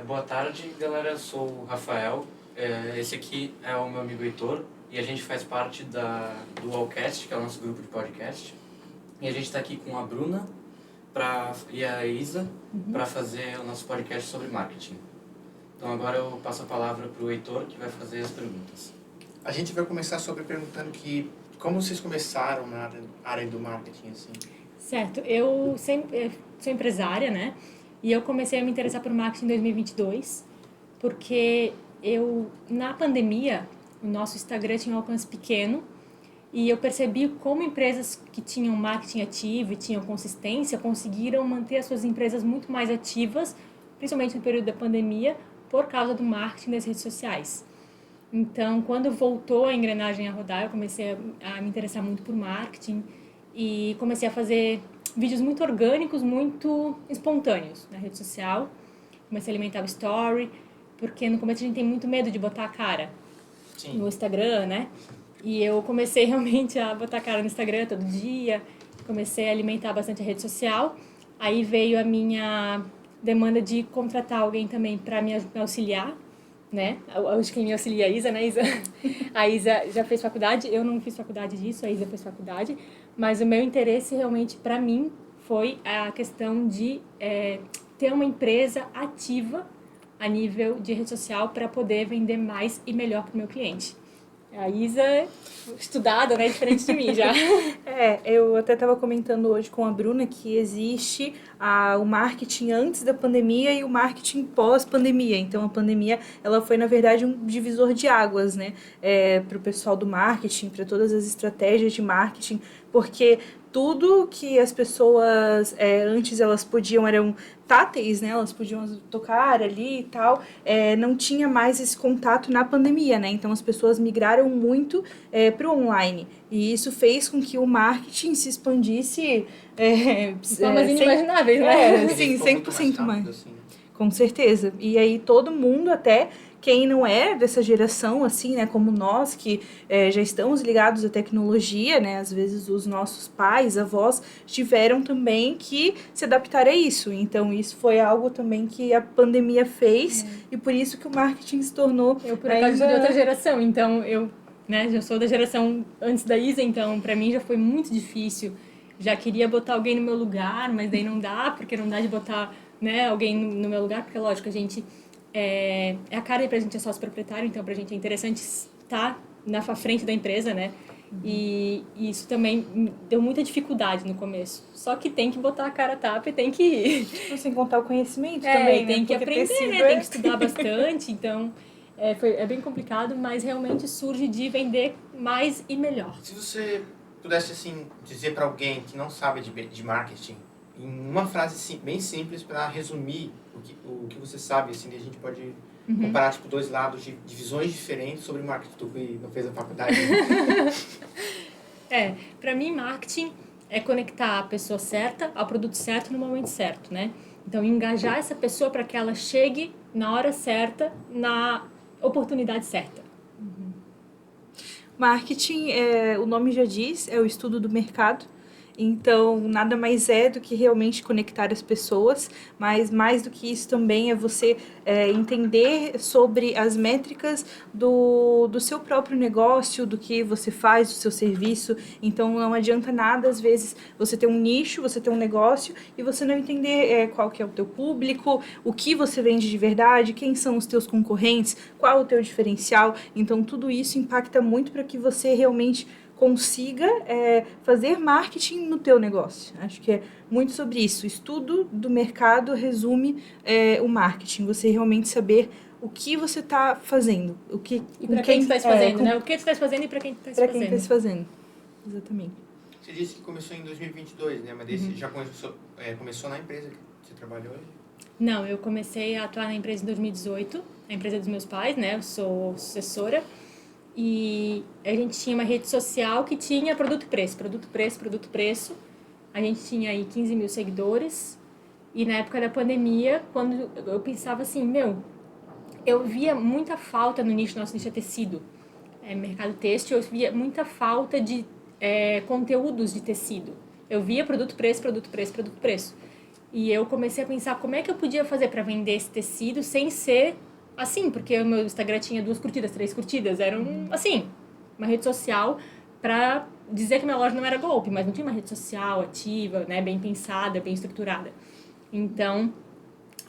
Boa tarde, galera. Eu sou o Rafael. Esse aqui é o meu amigo Heitor e a gente faz parte do Allcast, que é o nosso grupo de podcast. E a gente está aqui com a Bruna e a Isa para fazer o nosso podcast sobre marketing. Então agora eu passo a palavra para o Heitor, que vai fazer as perguntas. A gente vai começar perguntando como vocês começaram na área do marketing, assim. Certo, eu sempre sou empresária, né? E eu comecei a me interessar por marketing em 2022, porque na pandemia, o nosso Instagram tinha um alcance pequeno e eu percebi como empresas que tinham marketing ativo e tinham consistência conseguiram manter as suas empresas muito mais ativas, principalmente no período da pandemia, por causa do marketing das redes sociais. Então, quando voltou a engrenagem a rodar, eu comecei a me interessar muito por marketing e comecei a fazer vídeos muito orgânicos, muito espontâneos na rede social. Comecei a alimentar o story, porque no começo a gente tem muito medo de botar a cara no Instagram, né? E eu comecei realmente a botar a cara no Instagram todo dia, comecei a alimentar bastante a rede social. Aí veio a minha demanda de contratar alguém também para me auxiliar, né? Hoje quem me auxilia é a Isa, né, Isa? A Isa já fez faculdade, eu não fiz faculdade disso, a Isa fez faculdade, mas o meu interesse realmente para mim foi a questão de ter uma empresa ativa a nível de rede social para poder vender mais e melhor para o meu cliente. A Isa é estudada, né, diferente de mim já. Eu até estava comentando hoje com a Bruna que existe o marketing antes da pandemia e o marketing pós-pandemia. Então, a pandemia, ela foi, na verdade, um divisor de águas, né, para o pessoal do marketing, para todas as estratégias de marketing, porque tudo que as pessoas antes elas podiam, eram táteis, né? Elas podiam tocar ali e tal, não tinha mais esse contato na pandemia, né? Então as pessoas migraram muito para o online e isso fez com que o marketing se expandisse de formas inimagináveis, né? Sim, 100% mais. Assim. Com certeza. E aí todo mundo, até quem não é dessa geração, assim, né, como nós, que já estamos ligados à tecnologia, né, às vezes os nossos pais, avós, tiveram também que se adaptar a isso. Então, isso foi algo também que a pandemia fez e por isso que o marketing se tornou... Eu, por acaso, sou de outra geração, então eu já sou da geração antes da Isa, então para mim já foi muito difícil. Já queria botar alguém no meu lugar, mas daí não dá, porque não dá de botar, né, alguém no meu lugar, porque, lógico, a gente... a cara pra gente é sócio proprietário, então pra gente é interessante estar na frente da empresa, né? E isso também deu muita dificuldade no começo. Só que tem que botar a cara a tapa e tem que ir. Sem contar o conhecimento também, tem né? que aprender, né? Tem que estudar bastante, então é bem complicado, mas realmente surge de vender mais e melhor. Se você pudesse, assim, dizer para alguém que não sabe de marketing, em uma frase bem simples para resumir o que você sabe, assim, a gente pode comparar tipo dois lados de visões diferentes sobre marketing. Tu que não fez a faculdade. Para mim marketing é conectar a pessoa certa ao produto certo no momento certo, né? Então engajar essa pessoa para que ela chegue na hora certa, na oportunidade certa. Marketing, o nome já diz, é o estudo do mercado. Então, nada mais é do que realmente conectar as pessoas, mas mais do que isso também é você entender sobre as métricas do seu próprio negócio, do que você faz, do seu serviço. Então, não adianta nada, às vezes, você ter um nicho, você ter um negócio e você não entender qual que é o teu público, o que você vende de verdade, quem são os teus concorrentes, qual o teu diferencial. Então, tudo isso impacta muito para que você realmente consiga fazer marketing no teu negócio. Acho que é muito sobre isso. O estudo do mercado resume o marketing. Você realmente saber o que você está fazendo. E para quem está fazendo, né? O que você está fazendo e para quem está fazendo. Para quem está fazendo. Exatamente. Você disse que começou em 2022, né? Mas você já começou na empresa que você trabalhou hoje? Não, eu comecei a atuar na empresa em 2018, a empresa dos meus pais, né? Eu sou sucessora. E a gente tinha uma rede social que tinha produto preço. A gente tinha aí 15 mil seguidores. E na época da pandemia, quando eu pensava assim, eu via muita falta no nicho, nosso nicho é tecido, mercado têxtil, eu via muita falta de conteúdos de tecido. Eu via produto preço. E eu comecei a pensar como é que eu podia fazer para vender esse tecido sem ser assim, porque o meu Instagram tinha 2 curtidas, 3 curtidas, era assim, uma rede social para dizer que minha loja não era golpe, mas não tinha uma rede social ativa, né, bem pensada, bem estruturada. Então,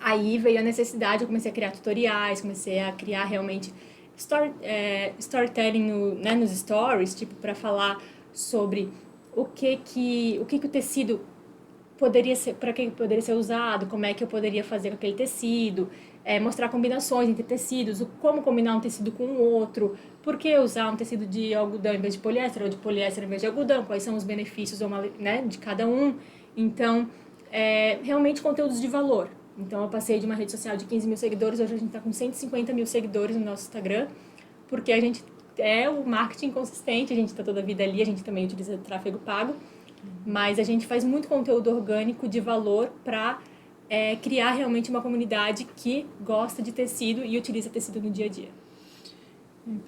aí veio a necessidade, eu comecei a criar tutoriais, comecei a criar realmente storytelling né, nos stories, tipo, para falar sobre o que o tecido poderia ser, para que poderia ser usado, como é que eu poderia fazer com aquele tecido, mostrar combinações entre tecidos, como combinar um tecido com o outro, por que usar um tecido de algodão em vez de poliéster ou de poliéster em vez de algodão, quais são os benefícios né, de cada um. Então, realmente conteúdos de valor. Então, eu passei de uma rede social de 15 mil seguidores, hoje a gente está com 150 mil seguidores no nosso Instagram, porque a gente o marketing consistente, a gente está toda a vida ali, a gente também utiliza tráfego pago, mas a gente faz muito conteúdo orgânico de valor para criar realmente uma comunidade que gosta de tecido e utiliza tecido no dia a dia.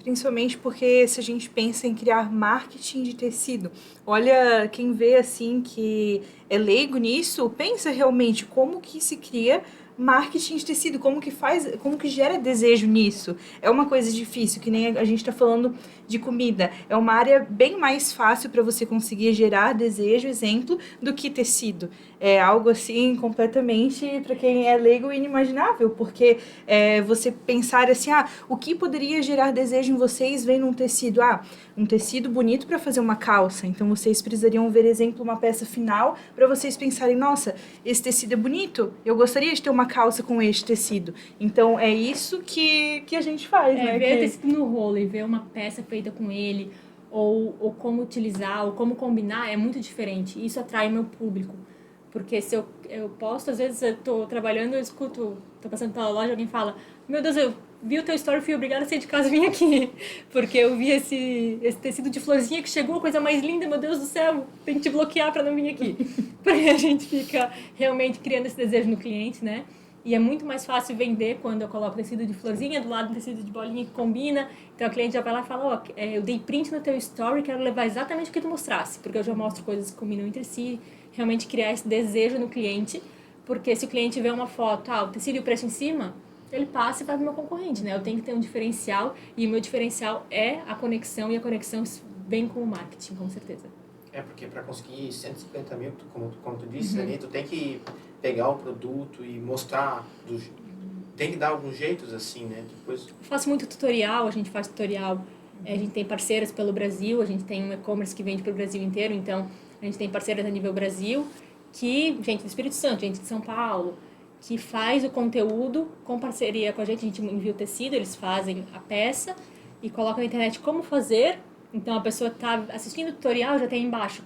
Principalmente porque se a gente pensa em criar marketing de tecido, olha, quem vê assim que é leigo nisso, pensa realmente como que se cria marketing de tecido, como que gera desejo nisso. É uma coisa difícil, que nem a gente está falando de comida. É uma área bem mais fácil para você conseguir gerar desejo, exemplo, do que tecido. É algo assim completamente, para quem é leigo, inimaginável, porque você pensar assim, o que poderia gerar desejo em vocês vem num tecido? Um tecido bonito para fazer uma calça. Então vocês precisariam ver, exemplo, uma peça final para vocês pensarem, nossa, esse tecido é bonito, eu gostaria de ter uma calça com este tecido. Então é isso que a gente faz, né? Ver o tecido no rolo e ver uma peça feita com ele, ou como utilizar, ou como combinar, é muito diferente. Isso atrai o meu público. Porque se eu posto, às vezes eu tô trabalhando, eu escuto, tô passando pela loja, alguém fala, meu Deus, eu vi o teu story, fui obrigada a sair de casa e vim aqui. Porque eu vi esse tecido de florzinha que chegou, coisa mais linda, meu Deus do céu, tem que te bloquear pra não vir aqui. Porque a gente fica realmente criando esse desejo no cliente, né? E é muito mais fácil vender quando eu coloco tecido de florzinha do lado do tecido de bolinha que combina. Então, a cliente já vai lá e fala, eu dei print no teu story, quero levar exatamente o que tu mostrasse. Porque eu já mostro coisas que combinam entre si. Realmente criar esse desejo no cliente. Porque se o cliente vê uma foto, o tecido e o preço em cima, ele passa e vai pro meu concorrente, né? Eu tenho que ter um diferencial. E o meu diferencial é a conexão. E a conexão vem com o marketing, com certeza. Porque para conseguir 150 mil, como tu disse, ali, tu tem que pegar o produto e mostrar, tem que dar alguns jeitos assim, né? Depois... Eu faço muito tutorial, a gente faz tutorial, a gente tem parceiras pelo Brasil, a gente tem um e-commerce que vende para o Brasil inteiro, então a gente tem parceiras a nível Brasil, gente do Espírito Santo, gente de São Paulo, que faz o conteúdo com parceria com a gente envia o tecido, eles fazem a peça e colocam na internet como fazer. Então, a pessoa está assistindo o tutorial, já tem embaixo,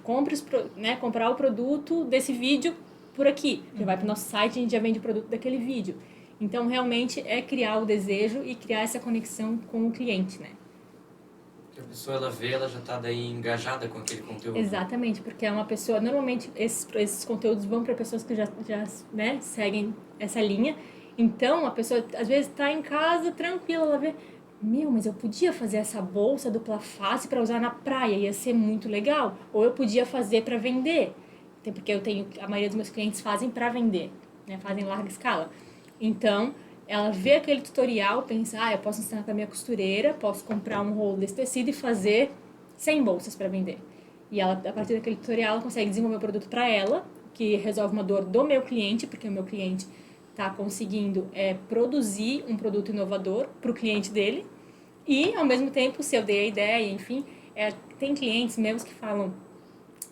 comprar o produto desse vídeo por aqui. Já vai para o nosso site e a gente já vende o produto daquele vídeo. Então, realmente, é criar o desejo e criar essa conexão com o cliente, né? A pessoa, ela já está daí engajada com aquele conteúdo. Exatamente, porque é uma pessoa... Normalmente, esses conteúdos vão para pessoas que já né, seguem essa linha. Então, a pessoa, às vezes, está em casa, tranquila, ela vê... mas eu podia fazer essa bolsa dupla face para usar na praia, ia ser muito legal. Ou eu podia fazer para vender, porque a maioria dos meus clientes fazem para vender, né? Fazem em larga escala. Então, ela vê aquele tutorial, pensa, eu posso ensinar para minha costureira, posso comprar um rolo desse tecido e fazer 100 bolsas para vender. E ela, a partir daquele tutorial, ela consegue desenvolver um produto para ela, que resolve uma dor do meu cliente, porque o meu cliente está conseguindo produzir um produto inovador para o cliente dele e, ao mesmo tempo, se eu dei a ideia, enfim, tem clientes meus que falam,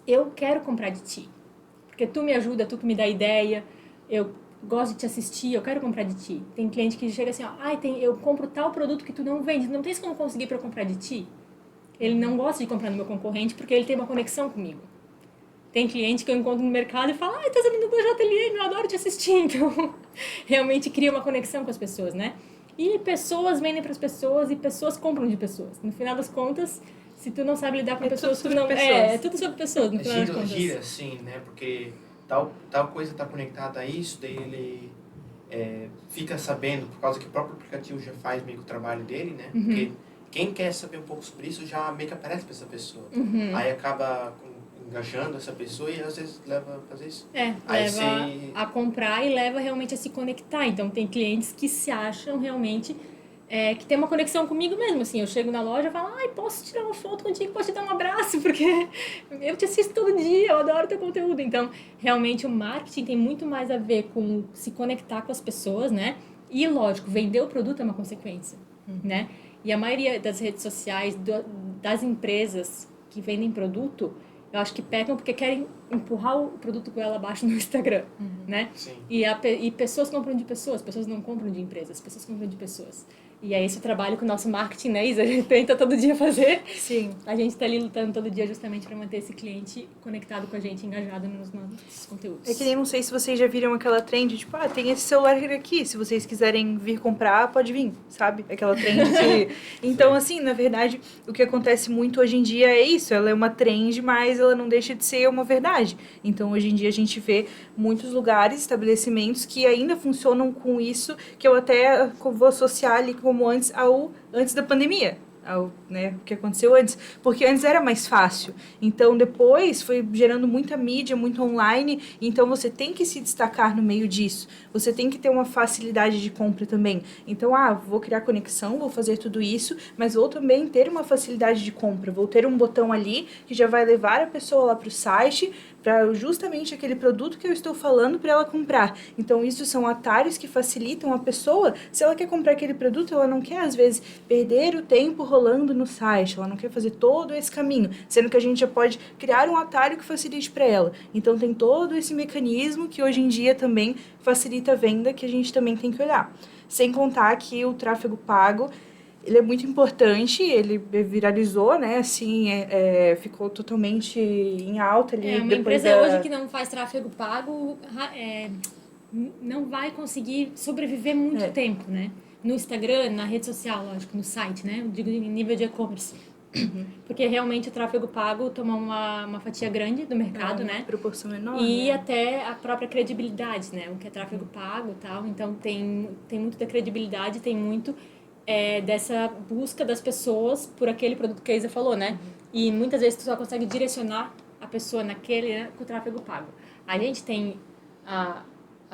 eu quero comprar de ti, porque tu me ajuda, tu que me dá ideia, eu gosto de te assistir, eu quero comprar de ti. Tem cliente que chega assim, eu compro tal produto que tu não vende, não tens como conseguir para eu comprar de ti? Ele não gosta de comprar no meu concorrente porque ele tem uma conexão comigo. Tem cliente que eu encontro no mercado e fala, tá saindo do meu ateliê, eu adoro te assistir. Então, realmente cria uma conexão com as pessoas, né? E pessoas vendem para as pessoas e pessoas compram de pessoas. No final das contas, se tu não sabe lidar com pessoas, tu não... É tudo sobre pessoas, no final das contas. Gira, sim, né? Porque tal coisa está conectada a isso, daí ele fica sabendo, por causa que o próprio aplicativo já faz meio que o trabalho dele, né? Porque quem quer saber um pouco sobre isso já meio que aparece para essa pessoa. Aí acaba engajando essa pessoa e às vezes leva a fazer isso. Leva a comprar e leva realmente a se conectar. Então, tem clientes que se acham realmente que tem uma conexão comigo mesmo. Assim, eu chego na loja e falo, ai, posso tirar uma foto contigo, posso te dar um abraço, porque eu te assisto todo dia, eu adoro teu conteúdo. Então, realmente, o marketing tem muito mais a ver com se conectar com as pessoas, né? E, lógico, vender o produto é uma consequência, né? E a maioria das redes sociais, das empresas que vendem produto, eu acho que pecam porque querem empurrar o produto com ela abaixo no Instagram, né? Sim. E pessoas compram de pessoas não compram de empresas, pessoas compram de pessoas. E é esse o trabalho que o nosso marketing, né, Isa, a gente tenta todo dia fazer. Sim. A gente tá ali lutando todo dia justamente para manter esse cliente conectado com a gente, engajado nos nossos conteúdos. É que nem, não sei se vocês já viram aquela trend, tipo, tem esse celular aqui, se vocês quiserem vir comprar, pode vir, sabe? Aquela trend de... Então, assim, na verdade, o que acontece muito hoje em dia é isso, ela é uma trend, mas ela não deixa de ser uma verdade. Então, hoje em dia, a gente vê muitos lugares, estabelecimentos que ainda funcionam com isso, que eu até vou associar ali como antes da pandemia. Né, o que aconteceu antes, porque antes era mais fácil, então depois foi gerando muita mídia, muito online, então você tem que se destacar no meio disso, você tem que ter uma facilidade de compra também, então vou criar conexão, vou fazer tudo isso, mas vou também ter uma facilidade de compra, vou ter um botão ali que já vai levar a pessoa lá para o site, para justamente aquele produto que eu estou falando para ela comprar. Então, isso são atalhos que facilitam a pessoa. Se ela quer comprar aquele produto, ela não quer, às vezes, perder o tempo rolando no site. Ela não quer fazer todo esse caminho, sendo que a gente já pode criar um atalho que facilite para ela. Então, tem todo esse mecanismo que hoje em dia também facilita a venda, que a gente também tem que olhar. Sem contar que o tráfego pago, ele é muito importante, ele viralizou, né, assim, ficou totalmente em alta ali. Uma empresa hoje que não faz tráfego pago não vai conseguir sobreviver muito tempo, né? No Instagram, na rede social, lógico, no site, né? Eu digo em nível de e-commerce. Porque realmente o tráfego pago toma uma fatia grande do mercado, né? Proporção enorme. E até a própria credibilidade, né? O que é tráfego pago e tal. Então, tem muito da credibilidade, tem muito... dessa busca das pessoas por aquele produto que a Isa falou, né? E muitas vezes tu só consegue direcionar a pessoa naquele, né, com o tráfego pago. A gente tem a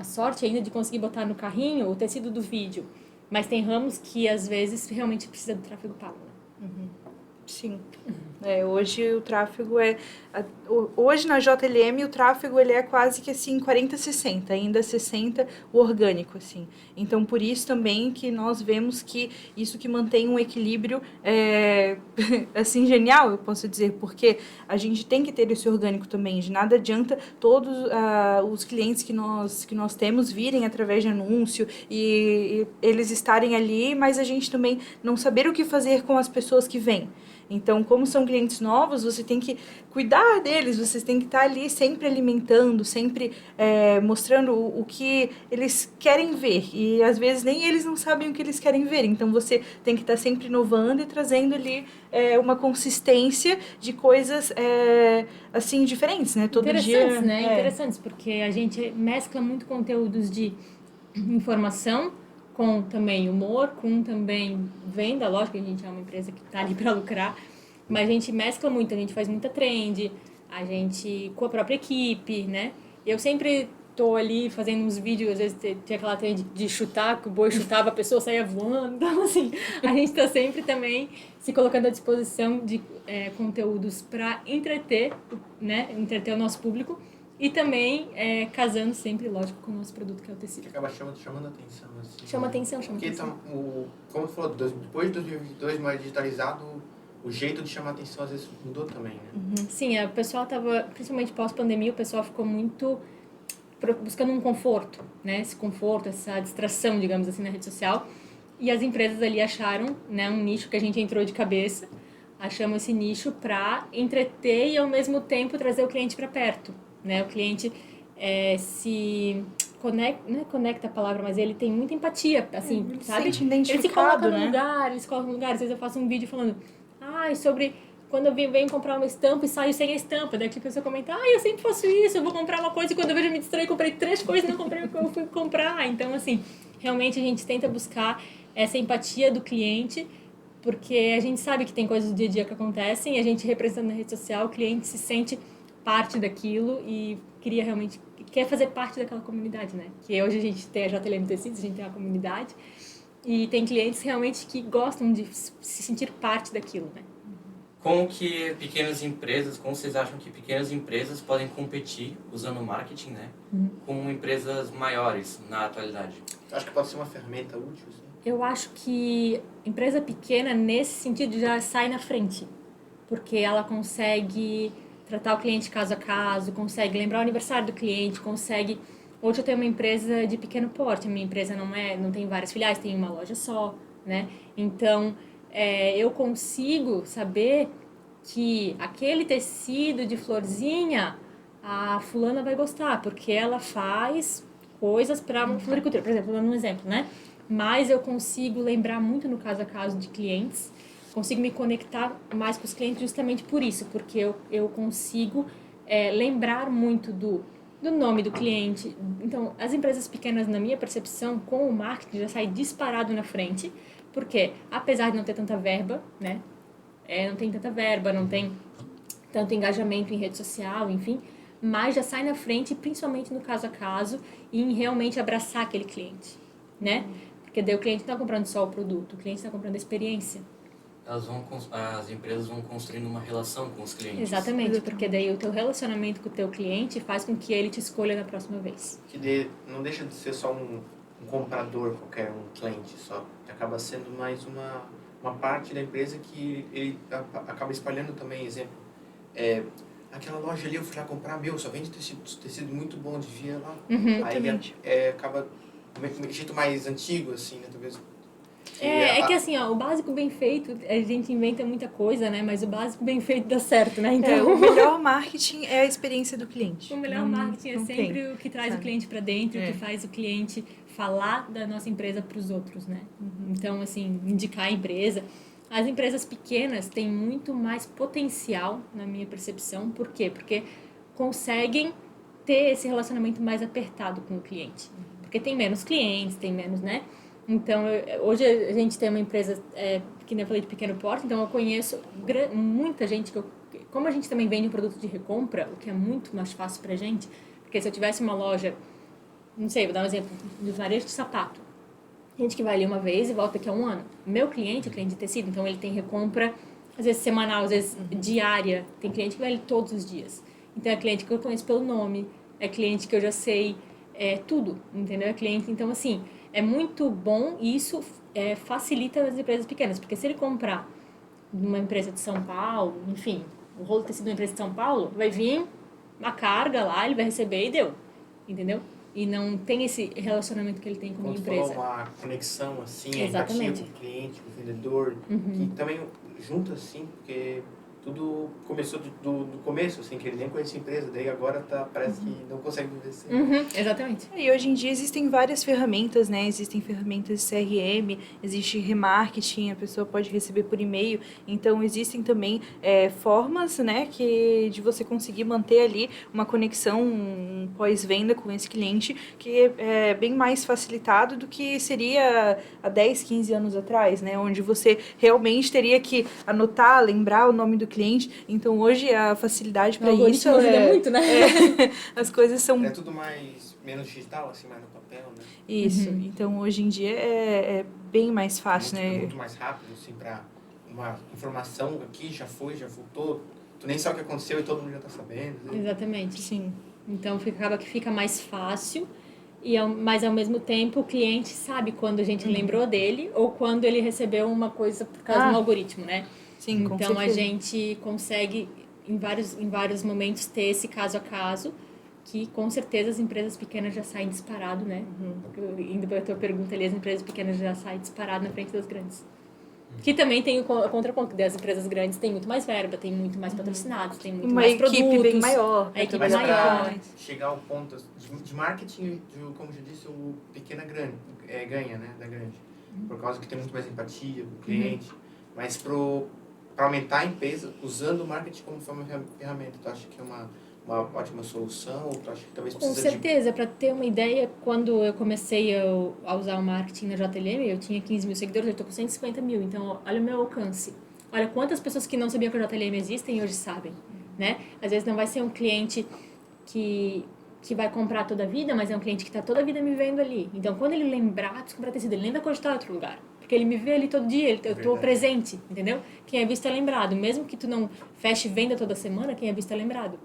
sorte ainda de conseguir botar no carrinho o tecido do vídeo, mas tem ramos que às vezes realmente precisa do tráfego pago, né? Sim. Hoje o tráfego hoje na JLM o tráfego ele é quase que assim 40-60, ainda 60 o orgânico, assim. Então por isso também que nós vemos que isso que mantém um equilíbrio assim genial, eu posso dizer, porque a gente tem que ter esse orgânico também. De nada adianta todos os clientes que nós temos virem através de anúncio e eles estarem ali, mas a gente também não saber o que fazer com as pessoas que vêm. Então, como são clientes novos, você tem que cuidar deles, você tem que estar ali sempre alimentando, sempre mostrando o que eles querem ver. E, às vezes, nem eles não sabem o que eles querem ver. Então, você tem que estar sempre inovando e trazendo ali uma consistência de coisas, assim, diferentes, né? Todo Interessantes, dia, né? Interessantes, porque a gente mescla muito conteúdos de informação com também humor, com também venda. Lógico que a gente é uma empresa que está ali para lucrar, mas a gente mescla muito, a gente faz muita trend, a gente com a própria equipe, né? Eu sempre tô ali fazendo uns vídeos, às vezes tinha aquela trend de chutar, que o boi chutava, a pessoa saía voando. Então, assim, a gente está sempre também se colocando à disposição de conteúdos para entreter, né? Entreter o nosso público. E também casando sempre, lógico, com o nosso produto, que é o tecido. Que acaba chamando atenção. Assim, chama atenção. Porque, como tu falou, depois de 2022, mais digitalizado, o jeito de chamar atenção às vezes mudou também, né? Sim, o pessoal estava, principalmente pós-pandemia, o pessoal ficou muito buscando um conforto, né? Esse conforto, essa distração, digamos assim, na rede social. E as empresas ali acharam, né, um nicho que a gente entrou de cabeça. Achamos esse nicho para entreter e, ao mesmo tempo, trazer o cliente para perto. Né? O cliente se conecta, não é conecta a palavra, mas ele tem muita empatia, assim, ele sabe? Se ele se coloca né? no lugar, ele se coloca no lugar. Às vezes eu faço um vídeo falando, sobre quando eu venho comprar uma estampa e saio sem a estampa. Daí a pessoa comenta, eu sempre faço isso, eu vou comprar uma coisa e quando eu vejo eu me distraí, comprei 3 coisas e não comprei o que eu fui comprar. Então, assim, realmente a gente tenta buscar essa empatia do cliente, porque a gente sabe que tem coisas do dia a dia que acontecem, e a gente representando na rede social, o cliente se sente parte daquilo e quer fazer parte daquela comunidade, né? Que hoje a gente tem a JLM Tecidos, a gente tem uma comunidade e tem clientes realmente que gostam de se sentir parte daquilo, né? Como vocês acham que pequenas empresas podem competir usando o marketing, né? Com empresas maiores na atualidade? Acho que pode ser uma ferramenta útil, assim. Eu acho que empresa pequena, nesse sentido, já sai na frente. Porque ela consegue tratar o cliente caso a caso, consegue lembrar o aniversário do cliente, consegue... Hoje eu tenho uma empresa de pequeno porte, a minha empresa não tem várias filiais, tem uma loja só, né? Então, eu consigo saber que aquele tecido de florzinha, a fulana vai gostar, porque ela faz coisas para floricultura. Por exemplo, dando um exemplo, né? Mas eu consigo lembrar muito no caso a caso de clientes, consigo me conectar mais com os clientes justamente por isso, porque eu consigo lembrar muito do nome do cliente. Então, as empresas pequenas, na minha percepção, com o marketing já sai disparado na frente, porque apesar de não ter tanta verba, né? Não tem tanta verba, não tem tanto engajamento em rede social, enfim, mas já sai na frente, principalmente no caso a caso, e em realmente abraçar aquele cliente, né? Porque daí o cliente não está comprando só o produto, o cliente está comprando a experiência. As empresas vão construindo uma relação com os clientes. Exatamente, porque daí o teu relacionamento com o teu cliente faz com que ele te escolha na próxima vez. Que não deixa de ser só um comprador qualquer, um cliente só. Acaba sendo mais uma parte da empresa que ele acaba espalhando também, exemplo. Aquela loja ali eu fui lá comprar, só vende tecido muito bom, devia lá. Aí acaba um jeito mais antigo, assim, né, talvez. Que assim, ó, o básico bem feito, a gente inventa muita coisa, né? Mas o básico bem feito dá certo, né? Então, o melhor marketing é a experiência do cliente. O melhor marketing é sempre o que traz o cliente para dentro, o que faz o cliente falar da nossa empresa para os outros, né? Então, assim, indicar a empresa. As empresas pequenas têm muito mais potencial, na minha percepção. Por quê? Porque conseguem ter esse relacionamento mais apertado com o cliente. Porque tem menos clientes, tem menos, né? Então, hoje a gente tem uma empresa, que nem eu falei, de pequeno porte, então eu conheço muita gente como a gente também vende um produto de recompra, o que é muito mais fácil pra gente, porque se eu tivesse uma loja, não sei, vou dar um exemplo, de varejo de sapato, gente que vai ali uma vez e volta daqui a um ano. O meu cliente é cliente de tecido, então ele tem recompra, às vezes semanal, às vezes diária, tem cliente que vai ali todos os dias. Então é cliente que eu conheço pelo nome, é cliente que eu já sei tudo, entendeu? É cliente, então assim... É muito bom e isso facilita as empresas pequenas, porque se ele comprar numa empresa de São Paulo, enfim, o rolo de tecido de uma empresa de São Paulo, vai vir uma carga lá, ele vai receber e deu, entendeu? E não tem esse relacionamento que ele tem com a minha empresa. Uma conexão, assim, exatamente, empatia com o cliente, com o vendedor, que também junta, assim, porque... Tudo começou do começo, assim, que ele nem conhecia a empresa, daí agora parece que não consegue viver sem. Exatamente. E hoje em dia existem várias ferramentas, né? Existem ferramentas de CRM, existe remarketing, a pessoa pode receber por e-mail. Então, existem também formas, né, de você conseguir manter ali uma conexão pós-venda com esse cliente, que é bem mais facilitado do que seria há 10, 15 anos atrás, né? Onde você realmente teria que anotar, lembrar o nome do cliente. Então, hoje, a facilidade para isso ajuda muito, né? As coisas são... É tudo menos digital, assim, mais no papel, né? Isso. Então, hoje em dia, é bem mais fácil, né? Muito mais rápido, assim, para uma informação aqui, já voltou. Tu nem sabe o que aconteceu e todo mundo já tá sabendo. Né? Exatamente. Sim. Então, acaba que fica mais fácil, mas ao mesmo tempo o cliente sabe quando a gente lembrou dele ou quando ele recebeu uma coisa por causa de um algoritmo, né? Sim, com então, certeza. A gente consegue, em vários momentos, ter esse caso a caso, que com certeza as empresas pequenas já saem disparado, né? Indo para a tua pergunta ali, as empresas pequenas já saem disparado na frente das grandes. Que também tem o contraponto, das empresas grandes tem muito mais verba, tem muito mais patrocinados, tem muito mais produtos. Uma equipe bem maior. A equipe Mas maior. para chegar ao ponto de marketing, como já disse, o pequena ganha, né, da grande. Por causa que tem muito mais empatia com o cliente. Mas para aumentar a empresa, usando o marketing como ferramenta, tu acha que é uma ótima solução? Ou tu acha que talvez Com precisa certeza, para ter uma ideia, quando eu comecei a usar o marketing na JLM, eu tinha 15 mil seguidores, eu estou com 150 mil, então olha o meu alcance. Olha quantas pessoas que não sabiam que a JLM existem hoje sabem. né? Às vezes não vai ser um cliente que vai comprar toda a vida, mas é um cliente que está toda a vida me vendo ali. Então, quando ele lembrar de comprar tecido, ele nem vai cogitar em outro lugar. Porque ele me vê ali todo dia, eu estou presente, entendeu? Quem é visto é lembrado. Mesmo que tu não feche venda toda semana, quem é visto é lembrado.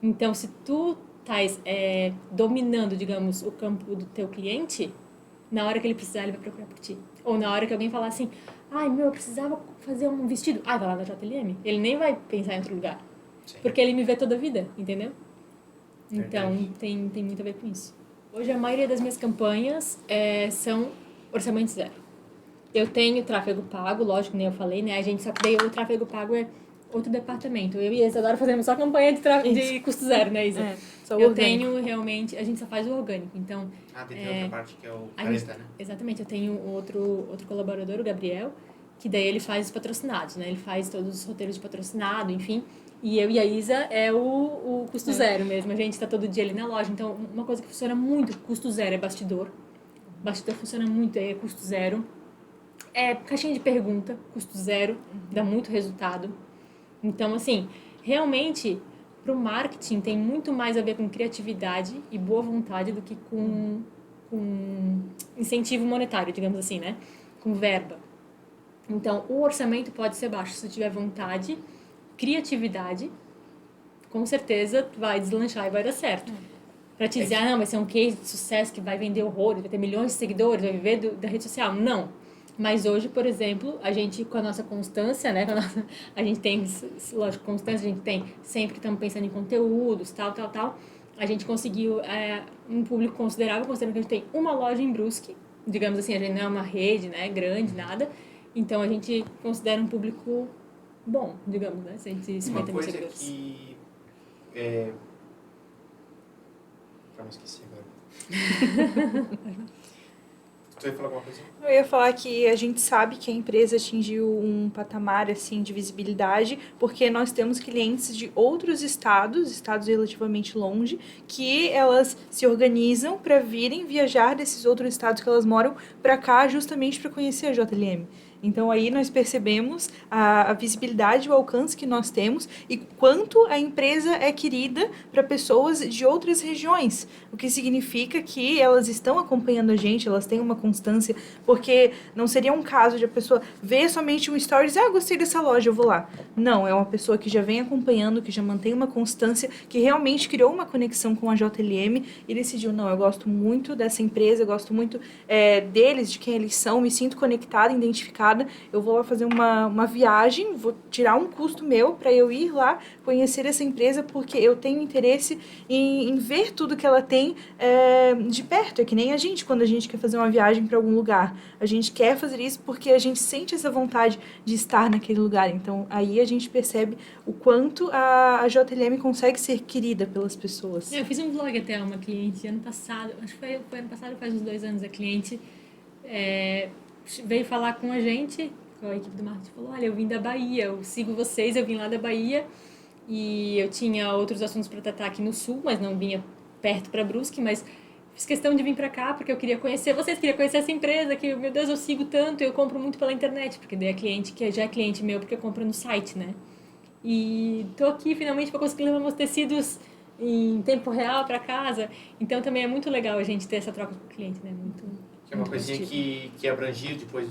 Então, se tu estás dominando, digamos, o campo do teu cliente, na hora que ele precisar, ele vai procurar por ti. Ou na hora que alguém falar assim, ai, meu, eu precisava fazer um vestido. Vai lá na JLM. Ele nem vai pensar em outro lugar. Sim. Porque ele me vê toda a vida, entendeu? Então, Verdade. tem muito a ver com isso. Hoje, a maioria das minhas campanhas são orçamento zero. Eu tenho tráfego pago, lógico, nem eu falei, né? A gente só que daí o tráfego pago é outro departamento. Eu e a Isadora fazemos só campanha de custo zero, né, Isa? Só Eu orgânico. tenho realmente... A gente só faz o orgânico, então... Tem outra parte que é o a gente, paleta, né? exatamente, eu tenho outro colaborador, o Gabriel, que daí ele faz os patrocinados, né? Ele faz todos os roteiros de patrocinado, enfim. E eu e a Isa é o custo zero mesmo. A gente está todo dia ali na loja. Então, uma coisa que funciona muito, custo zero, é bastidor. Bastidor funciona muito, é custo zero. É caixinha de pergunta, custo zero, dá muito resultado. Então, assim, realmente, para o marketing tem muito mais a ver com criatividade e boa vontade do que com incentivo monetário, digamos assim, né? Com verba. Então, o orçamento pode ser baixo se tiver vontade, criatividade, com certeza vai deslanchar e vai dar certo. Pra te dizer, não, vai ser um case de sucesso que vai vender horrores, vai ter milhões de seguidores, vai viver da rede social. Não. Mas hoje, por exemplo, a gente, com a nossa constância, né? A gente tem, lógico, constância, a gente tem sempre que estamos pensando em conteúdos, tal. A gente conseguiu um público considerável, considerando que a gente tem uma loja em Brusque, digamos assim, a gente não é uma rede, né, grande, nada. Então, a gente considera um público bom, digamos, né? 150 Uma mil coisa seguidores. que... Calma, esqueci agora. Tu ia falar alguma coisa? Eu ia falar que a gente sabe que a empresa atingiu um patamar assim de visibilidade, porque nós temos clientes de outros estados relativamente longe, que elas se organizam para virem viajar desses outros estados que elas moram para cá, justamente para conhecer a JLM. Então aí nós percebemos a visibilidade e o alcance que nós temos e quanto a empresa é querida para pessoas de outras regiões, o que significa que elas estão acompanhando a gente, elas têm uma constância, porque não seria um caso de a pessoa ver somente um stories, gostei dessa loja, eu vou lá. Não, é uma pessoa que já vem acompanhando, que já mantém uma constância, que realmente criou uma conexão com a JLM e decidiu, não, eu gosto muito dessa empresa, eu gosto muito deles, de quem eles são, me sinto conectada, identificada, eu vou lá fazer uma viagem, vou tirar um custo meu para eu ir lá conhecer essa empresa, porque eu tenho interesse em ver tudo que ela tem de perto. É que nem a gente, quando a gente quer fazer uma viagem para algum lugar. A gente quer fazer isso porque a gente sente essa vontade de estar naquele lugar. Então, aí a gente percebe o quanto a JLM consegue ser querida pelas pessoas. Eu fiz um vlog até a uma cliente ano passado, acho que foi ano passado, faz uns 2 anos, a cliente veio falar com a gente, com a equipe do marketing, falou, olha, eu vim da Bahia, eu sigo vocês, eu vim lá da Bahia e eu tinha outros assuntos para tratar aqui no Sul, mas não vinha perto para Brusque, mas fiz questão de vir para cá porque eu queria conhecer vocês, queria conhecer essa empresa que, meu Deus, eu sigo tanto, eu compro muito pela internet, porque daí é cliente que já é cliente meu porque compra no site, né? E tô aqui finalmente para conseguir levar meus tecidos em tempo real para casa, então também é muito legal a gente ter essa troca com o cliente, né? Que é uma coisinha que abrangiu depois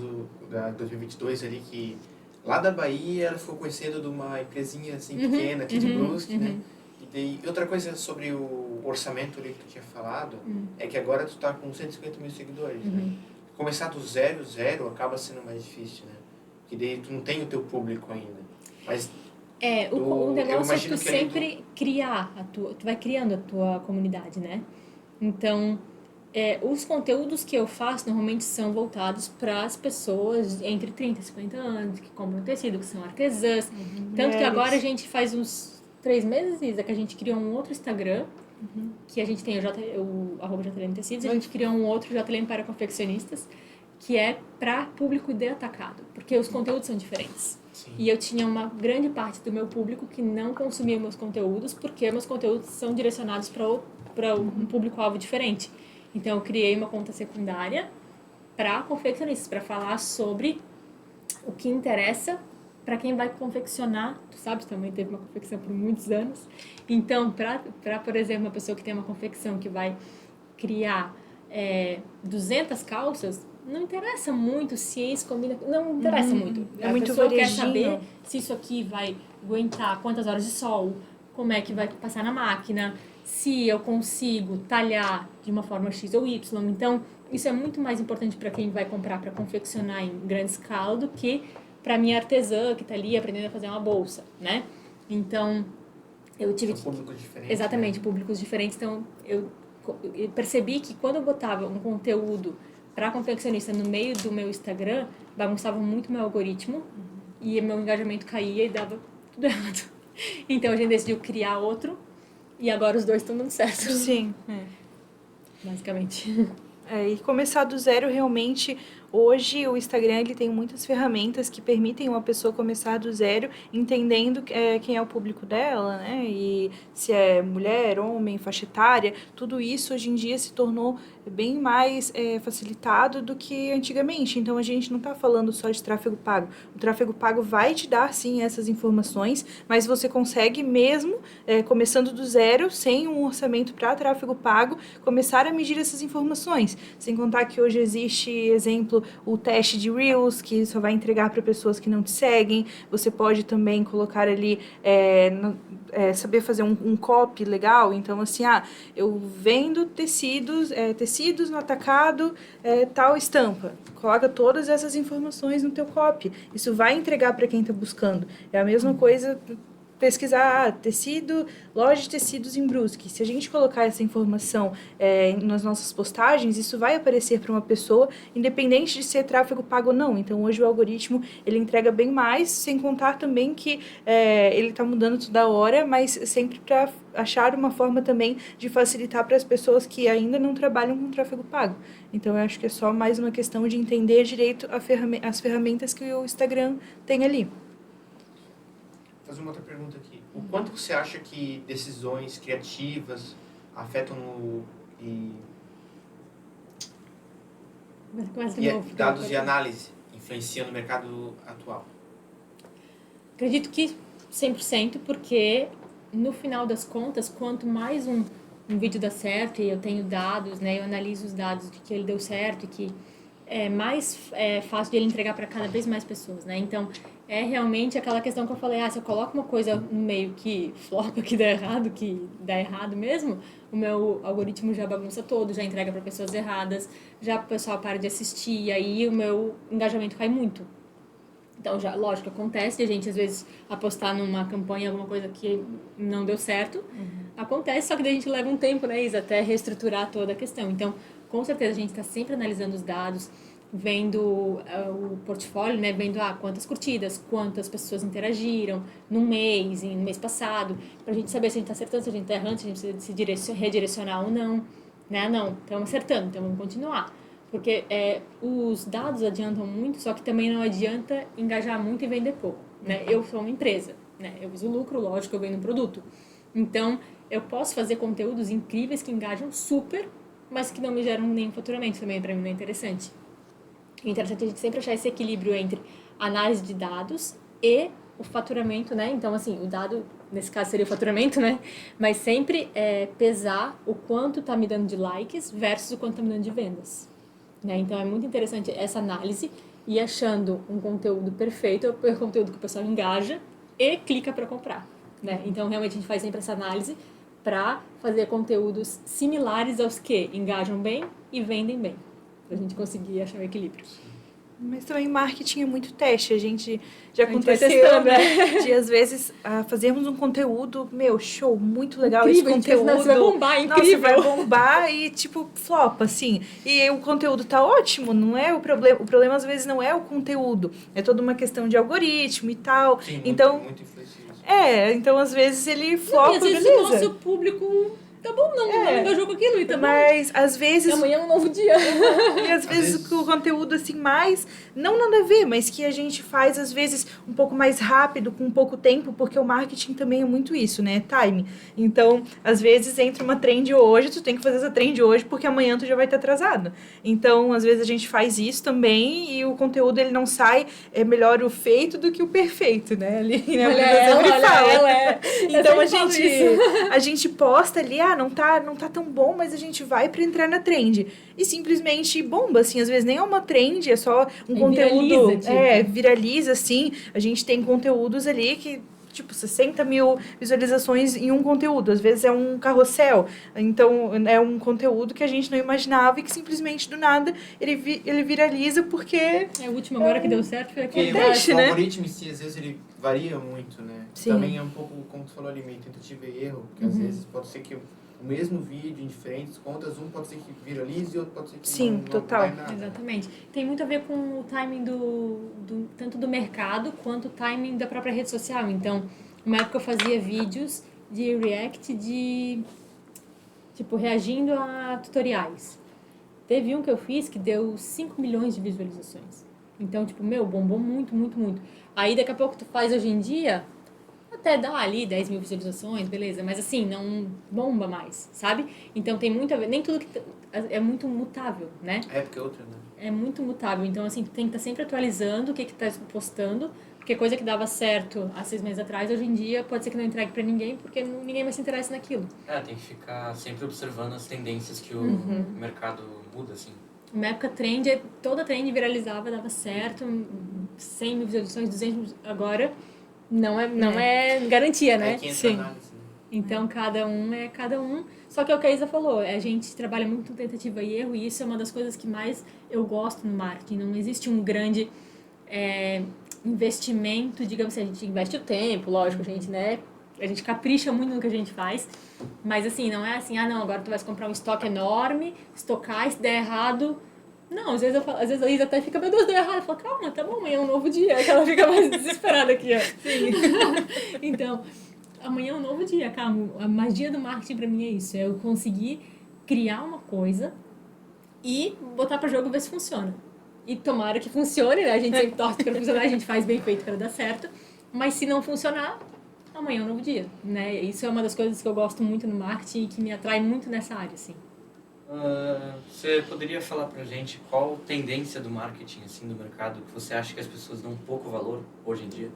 da 2022 ali, que lá da Bahia ela ficou conhecendo de uma empresinha assim pequena aqui de Brusque, né? E outra coisa sobre o orçamento ali que tu tinha falado, é que agora tu tá com 150 mil seguidores, né? Começar do zero acaba sendo mais difícil, né? Porque daí tu não tem o teu público ainda. Mas o negócio é tu que sempre criar tu vai criando a tua comunidade, né? Então, os conteúdos que eu faço normalmente são voltados para as pessoas entre 30 e 50 anos, que compram tecido, que são artesãs. Tanto que agora a gente faz uns 3 meses, Isa, que a gente criou um outro Instagram, que a gente tem o @JLM Tecidos, e a gente criou um outro JLM para confeccionistas, que é para público de atacado, porque os conteúdos são diferentes. Sim. E eu tinha uma grande parte do meu público que não consumia meus conteúdos, porque meus conteúdos são direcionados para um público-alvo diferente. Então, eu criei uma conta secundária para confeccionistas, para falar sobre o que interessa para quem vai confeccionar, tu sabes, também teve uma confecção por muitos anos. Então, para por exemplo, uma pessoa que tem uma confecção que vai criar 200 calças, não interessa muito se isso combina, não interessa muito. É A muito pessoa quer varejinho. saber se isso aqui vai aguentar quantas horas de sol, como é que vai passar na máquina, se eu consigo talhar de uma forma X ou Y. Então, isso é muito mais importante para quem vai comprar para confeccionar em grande escala do que para minha artesã que está ali aprendendo a fazer uma bolsa, né? Então, eu tive São públicos diferentes. exatamente, né? públicos diferentes. Então, eu percebi que quando eu botava um conteúdo para confeccionista no meio do meu Instagram, bagunçava muito meu algoritmo e meu engajamento caía e dava tudo errado. Então, a gente decidiu criar outro e agora os dois estão dando certo, Sim. basicamente. E começar do zero realmente. Hoje o Instagram ele tem muitas ferramentas que permitem uma pessoa começar do zero, entendendo quem é o público dela, né? E se é mulher, homem, faixa etária, tudo isso hoje em dia se tornou bem mais facilitado do que antigamente. Então a gente não está falando só de tráfego pago. O tráfego pago vai te dar sim essas informações, mas você consegue mesmo, começando do zero, sem um orçamento para tráfego pago, começar a medir essas informações. Sem contar que hoje existe, exemplo, o teste de Reels, que só vai entregar para pessoas que não te seguem. Você pode também colocar ali, saber fazer um copy legal. Então, assim, eu vendo tecidos no atacado, tal estampa. Coloca todas essas informações no teu copy. Isso vai entregar para quem está buscando. É a mesma coisa... pesquisar loja de tecidos em Brusque. Se a gente colocar essa informação nas nossas postagens, isso vai aparecer para uma pessoa, independente de ser tráfego pago ou não. Então, hoje o algoritmo, ele entrega bem mais, sem contar também que ele está mudando toda hora, mas sempre para achar uma forma também de facilitar para as pessoas que ainda não trabalham com tráfego pago. Então, eu acho que é só mais uma questão de entender direito as ferramentas que o Instagram tem ali. Vou fazer uma outra pergunta aqui. O quanto você acha que decisões criativas afetam dados e análise influenciam no mercado atual? Acredito que 100%, porque no final das contas, quanto mais um vídeo dá certo e eu tenho dados, né, eu analiso os dados de que ele deu certo e que é mais fácil de ele entregar para cada vez mais pessoas, né? Então, é realmente aquela questão que eu falei, se eu coloco uma coisa no meio que flopa, que dá errado mesmo, o meu algoritmo já bagunça todo, já entrega para pessoas erradas, já o pessoal para de assistir, e aí o meu engajamento cai muito. Então, já, lógico, acontece de a gente, às vezes, apostar numa campanha, alguma coisa que não deu certo. Acontece, só que daí a gente leva um tempo, né, Isa, até reestruturar toda a questão. Então, com certeza, a gente está sempre analisando os dados, vendo o portfólio, né, vendo quantas curtidas, quantas pessoas interagiram no mês passado, para a gente saber se a gente está acertando, se a gente está errando, se a gente precisa se redirecionar ou não. Né? Não, estamos acertando, então vamos continuar. Porque os dados adiantam muito, só que também não adianta engajar muito e vender pouco. Né? Eu sou uma empresa, né? Eu viso lucro, lógico, eu vendo um produto. Então, eu posso fazer conteúdos incríveis que engajam super, mas que não me geram nenhum faturamento também, para mim não é interessante. É interessante a gente sempre achar esse equilíbrio entre análise de dados e o faturamento, né? Então, assim, o dado, nesse caso seria o faturamento, né? Mas sempre pesar o quanto tá me dando de likes versus o quanto tá me dando de vendas. Né? Então, é muito interessante essa análise e achando um conteúdo perfeito, é o conteúdo que o pessoal engaja e clica para comprar. Né? Então, realmente, a gente faz sempre essa análise para fazer conteúdos similares aos que engajam bem e vendem bem, para a gente conseguir achar o equilíbrio. Mas também marketing é muito teste. A gente já aconteceu, aconteceu, né? De às vezes fazermos um conteúdo, show, muito legal incrível, esse conteúdo. Nossa, vai bombar, incrível. Nossa, vai bombar e tipo, flopa, assim. E o conteúdo tá ótimo, não é o problema. O problema às vezes não é o conteúdo, é toda uma questão de algoritmo e tal. Sim, então, muito influencioso. então às vezes ele flopa, e às vezes beleza. o nosso público tá bom, não engajou com aquilo e tá bom. Mas, às vezes... E amanhã é um novo dia. E às vezes o conteúdo, assim, mais... Não nada a ver, mas que a gente faz, às vezes, um pouco mais rápido, com pouco tempo, porque o marketing também é muito isso, né? Time. Então, às vezes, entra uma trend hoje, tu tem que fazer essa trend hoje, porque amanhã tu já vai estar atrasado. Então, às vezes, a gente faz isso também, e o conteúdo, ele não sai, é melhor o feito do que o perfeito, né? Ali, né? Olha ela. Então, a gente posta ali, não tá tão bom, mas a gente vai pra entrar na trend. E simplesmente bomba, assim, às vezes nem é uma trend, é só um conteúdo... Viraliza, assim. A gente tem conteúdos ali que, tipo, 60 mil visualizações em um conteúdo. Às vezes é um carrossel. Então, é um conteúdo que a gente não imaginava e que simplesmente, do nada, ele viraliza porque... O último agora que deu certo foi aquele. O algoritmo em si, às vezes, ele varia muito, né? Sim. Também é um pouco, como tu falou ali, meio tentativa e erro. Porque às vezes pode ser que o mesmo vídeo em diferentes contas, um pode ser que viralize e outro pode ser que não total. vai nada. Exatamente. Tem muito a ver com o timing tanto do mercado quanto o timing da própria rede social. Então, uma época eu fazia vídeos de react tipo, reagindo a tutoriais. Teve um que eu fiz que deu 5 milhões de visualizações. Então, tipo, bombou muito, muito, muito. Aí, daqui a pouco, tu faz hoje em dia, até dá ali 10 mil visualizações, beleza. Mas, assim, não bomba mais, sabe? Então, tem muito a ver. Nem tudo que é muito mutável, né? Época é outra, né? É muito mutável. Então, assim, tu tem que estar sempre atualizando o que tá postando. Porque coisa que dava certo há 6 meses atrás, hoje em dia, pode ser que não entregue pra ninguém, porque ninguém mais se interessa naquilo. Tem que ficar sempre observando as tendências que o mercado muda, assim. Uma época toda trend viralizava, dava certo, 100 mil visualizações, 200 mil, agora não é garantia, né? Sim. Análise, né? Então, cada um é cada um. Só que é o que a Isa falou, a gente trabalha muito com tentativa e erro, e isso é uma das coisas que mais eu gosto no marketing. Não existe um grande investimento, digamos assim, a gente investe o tempo, lógico, a gente capricha muito no que a gente faz, mas assim, não é assim, agora tu vai comprar um estoque enorme, estocar, se der errado. Não, às vezes a Isa até fica, meu Deus, deu errado. Eu falo, calma, tá bom, amanhã é um novo dia. Que ela fica mais desesperada aqui, ó. Sim. Então, amanhã é um novo dia, calma. A magia do marketing pra mim é isso, é eu conseguir criar uma coisa e botar pra jogo e ver se funciona. E tomara que funcione, né? A gente sempre torce pra funcionar, a gente faz bem feito pra dar certo. Mas se não funcionar, amanhã é um novo dia, né? Isso é uma das coisas que eu gosto muito no marketing e que me atrai muito nessa área, assim. Você poderia falar pra gente qual tendência do marketing, assim, do mercado, que você acha que as pessoas dão pouco valor hoje em dia?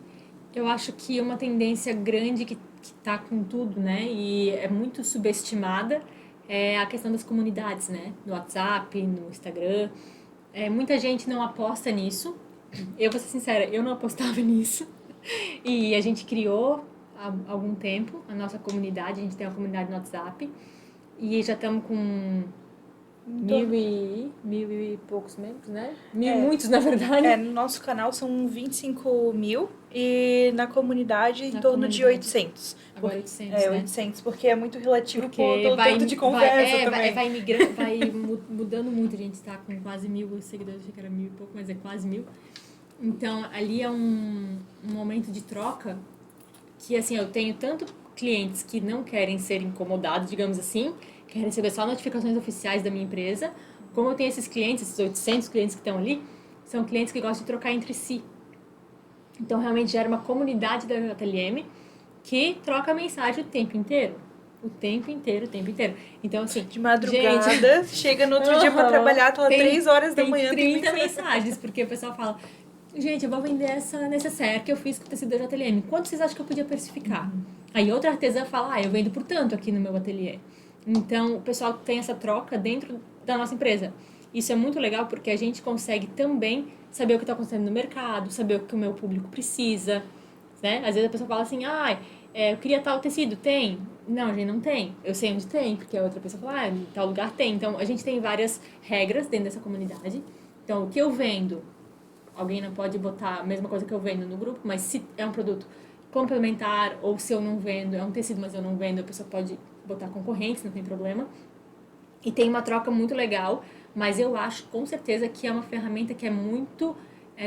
Eu acho que uma tendência grande que tá com tudo, né? E é muito subestimada é a questão das comunidades, né? No WhatsApp, no Instagram. Muita gente não aposta nisso. Eu vou ser sincera, eu não apostava nisso. E a gente criou há algum tempo a nossa comunidade. A gente tem uma comunidade no WhatsApp. E já estamos com mil e poucos membros, né? Muitos, na verdade. No nosso canal são 25 mil e na comunidade em torno de 800. Agora 800, né? 800, porque é muito relativo com o tanto de conversa também. Vai migrando, vai mudando muito. A gente está com quase 1.000 seguidores, achei que era 1.000 e pouco, mas é quase 1.000. Então, ali é um momento de troca que, assim, eu tenho tanto clientes que não querem ser incomodados, digamos assim, querem receber só notificações oficiais da minha empresa, como eu tenho esses clientes, esses 800 clientes que estão ali, são clientes que gostam de trocar entre si. Então, realmente, gera uma comunidade da JLM que troca mensagem o tempo inteiro. O tempo inteiro. Então, assim... De madrugada, chega no outro dia pra trabalhar, tá lá 3 horas da manhã. Tem 30 mensagens, porque o pessoal fala... Gente, eu vou vender essa necessaire que eu fiz com o tecido da JLM. Quanto vocês acham que eu podia precificar? Aí outra artesã fala, eu vendo por tanto aqui no meu ateliê. Então, o pessoal tem essa troca dentro da nossa empresa. Isso é muito legal porque a gente consegue também saber o que está acontecendo no mercado, saber o que o meu público precisa, né? Às vezes a pessoa fala assim, eu queria tal tecido, tem? Não, a gente não tem. Eu sei onde tem, porque a outra pessoa fala, em tal lugar tem. Então, a gente tem várias regras dentro dessa comunidade. Então, o que eu vendo, alguém não pode botar a mesma coisa que eu vendo no grupo, mas se é um produto complementar, ou se eu não vendo, é um tecido, mas eu não vendo, a pessoa pode botar concorrentes, não tem problema. E tem uma troca muito legal, mas eu acho com certeza que é uma ferramenta que é muito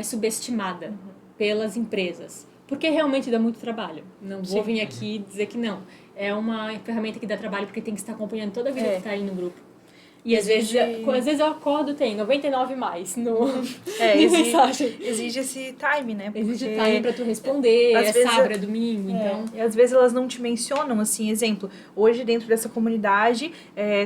subestimada pelas empresas. porque realmente dá muito trabalho. Não vou Sim. vir aqui dizer que não. É uma ferramenta que dá trabalho porque tem que estar acompanhando toda a vida que está ali no grupo. E às vezes eu acordo, tem 99 mais no mensagem. Exige esse time, né? Exige Porque time pra tu responder, às vezes sábado, é domingo, então... E às vezes elas não te mencionam, assim, exemplo, hoje dentro dessa comunidade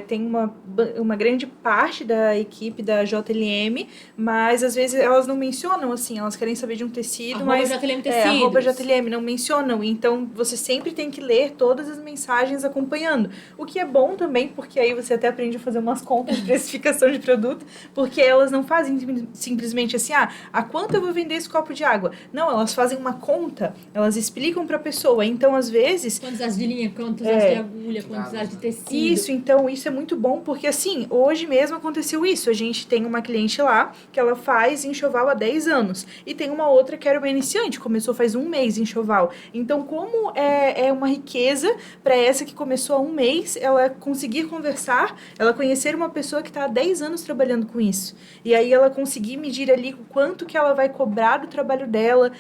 tem uma grande parte da equipe da JLM, mas às vezes elas não mencionam, assim, elas querem saber de um tecido, Arroba mas... JLM Tecidos. Arroba JLM, não mencionam, então você sempre tem que ler todas as mensagens acompanhando, o que é bom também, porque aí você até aprende a fazer umas contas de precificação de produto, porque elas não fazem simplesmente assim, a quanto eu vou vender esse copo de água? Não, elas fazem uma conta, elas explicam para a pessoa, então às vezes... Quantos as de linha, quantos as de agulha, quantos as de tecido. Isso, então isso é muito bom, porque assim, hoje mesmo aconteceu isso, a gente tem uma cliente lá, que ela faz enxoval há 10 anos, e tem uma outra que era uma iniciante, começou faz 1 mês enxoval, então como é uma riqueza para essa que começou há 1 mês, ela conseguir conversar, ela conhecer uma pessoa que está há 10 anos trabalhando com isso. E aí ela conseguir medir ali o quanto que ela vai cobrar do trabalho dela,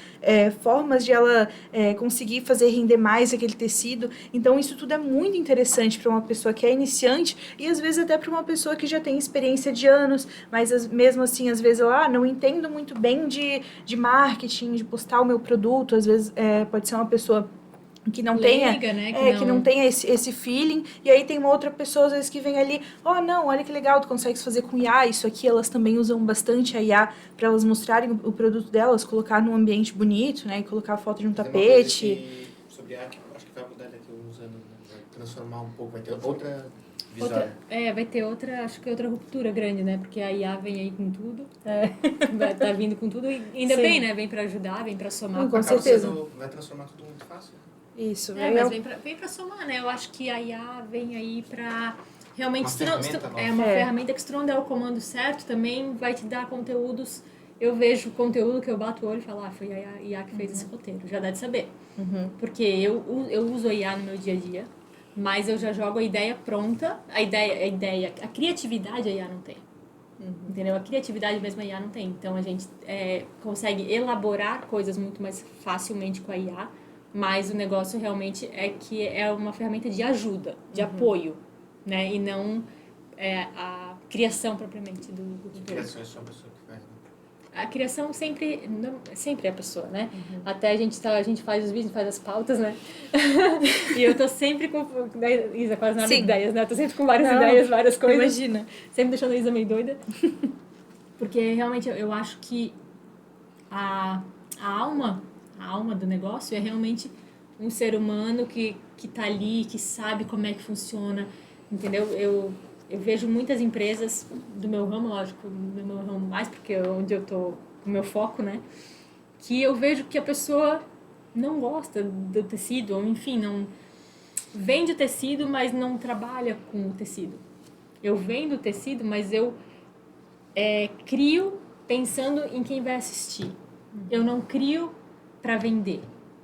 formas de ela conseguir fazer render mais aquele tecido. Então isso tudo é muito interessante para uma pessoa que é iniciante e às vezes até para uma pessoa que já tem experiência de anos, mas mesmo assim, às vezes ela não entendo muito bem de marketing, de postar o meu produto. Às vezes pode ser uma pessoa que não tenha, né? que não tenha esse feeling, e aí tem uma outra pessoa às vezes que vem ali, não, olha que legal, tu consegue fazer com IA, isso aqui elas também usam bastante a IA para elas mostrarem o produto delas, colocar num ambiente bonito, né, e colocar a foto de um tapete. Sobre IA, que eu acho que vai mudar daqui a uns anos, né? Vai transformar um pouco, vai ter outra visão. Vai ter acho que outra ruptura grande, né, porque a IA vem aí com tudo, vai tá vindo com tudo, e ainda bem, né, vem para ajudar, vem para somar. Com certeza. Vai transformar tudo muito fácil. Isso, mas vem pra somar, né? Eu acho que a IA vem aí pra realmente... uma ferramenta que se tu não der o comando certo, também vai te dar conteúdos. Eu vejo conteúdo que eu bato o olho e falo, foi a IA que fez esse roteiro, já dá de saber. Porque eu uso a IA no meu dia a dia, mas eu já jogo a ideia pronta, a criatividade a IA não tem. Entendeu? A criatividade mesmo a IA não tem. Então a gente consegue elaborar coisas muito mais facilmente com a IA, mas o negócio realmente é que é uma ferramenta de ajuda, de apoio, né? E não a criação propriamente do criação é só a pessoa que faz, né? A criação sempre é a pessoa, né? Até a gente faz os vídeos, faz as pautas, né? E eu tô sempre com... Isa, quase nada de ideias, né? Eu tô sempre com várias ideias, várias coisas. Imagina. Sempre deixando a Isa meio doida. Porque realmente eu acho que a alma do negócio é realmente um ser humano que tá ali, que sabe como é que funciona, entendeu? Eu vejo muitas empresas do meu ramo, lógico, do meu ramo mais, porque é onde eu tô, o meu foco, né? Que eu vejo que a pessoa não gosta do tecido, ou enfim, não vende o tecido, mas não trabalha com o tecido. Eu vendo o tecido, mas eu crio pensando em quem vai assistir. Eu não crio para vender.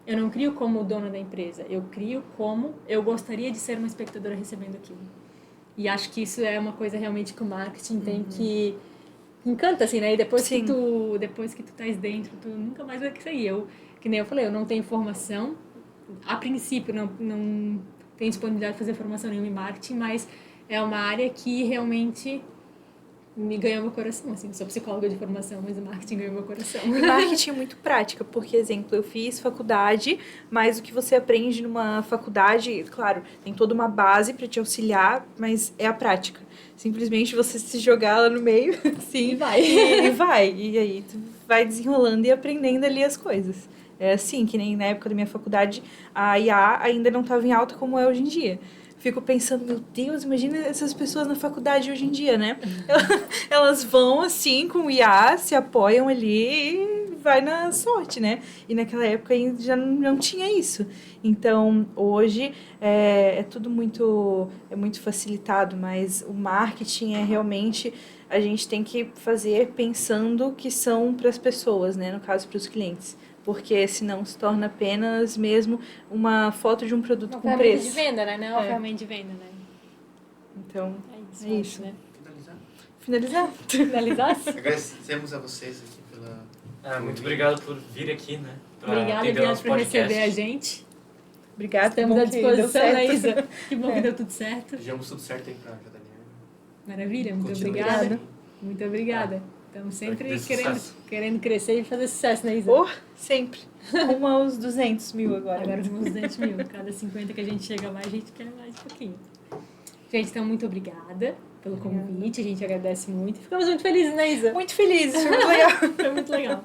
Eu não crio como dona da empresa. Eu crio como eu gostaria de ser uma espectadora recebendo aquilo. E acho que isso é uma coisa realmente que o marketing tem que... Encanta, assim, né? E depois que tu estás dentro, tu nunca mais vai sair. Que nem eu falei, eu não tenho formação. A princípio, não tenho disponibilidade de fazer formação nenhuma em marketing, mas é uma área que realmente... me ganhou meu coração, assim, eu sou psicóloga de formação, mas o marketing ganhou meu coração. E marketing é muito prática, porque, exemplo, eu fiz faculdade, mas o que você aprende numa faculdade, claro, tem toda uma base para te auxiliar, mas é a prática. Simplesmente você se jogar lá no meio, sim, e vai. E aí tu vai desenrolando e aprendendo ali as coisas. É assim, que nem na época da minha faculdade, a IA ainda não estava em alta como é hoje em dia. Fico pensando, meu Deus, imagina essas pessoas na faculdade hoje em dia, né? Elas vão assim com o IA, se apoiam ali e vai na sorte, né? E naquela época ainda já não tinha isso. Então, hoje é tudo muito facilitado, mas o marketing é realmente... A gente tem que fazer pensando que são para as pessoas, né? No caso, para os clientes. Porque senão se torna apenas mesmo uma foto de um produto com preço. Uma ferramenta de venda, né? Não é uma ferramenta de venda, né? Então, é isso, né? Finalizar? Finalizar? Agradecemos a vocês aqui Muito obrigado por vir aqui, né? Pra Obrigada, atender Diana, nosso por podcast. receber a gente. Obrigada, Estamos bom à que deu disposição, certo. né, Isa? Que bom que deu tudo certo. Desejamos tudo certo aí pra Daniela. Maravilha, muito Continue obrigada. assim. Muito obrigada. Estamos sempre Dê sucesso. querendo crescer e fazer sucesso, né, Isa? Oh, sempre. Rumo aos 200 mil agora. Agora vamos 200 mil. Cada 50 que a gente chega mais, a gente quer mais um pouquinho. Gente, então muito obrigada pelo convite. A gente agradece muito. Ficamos muito felizes, né, Isa? Muito feliz, foi muito legal. Foi muito legal.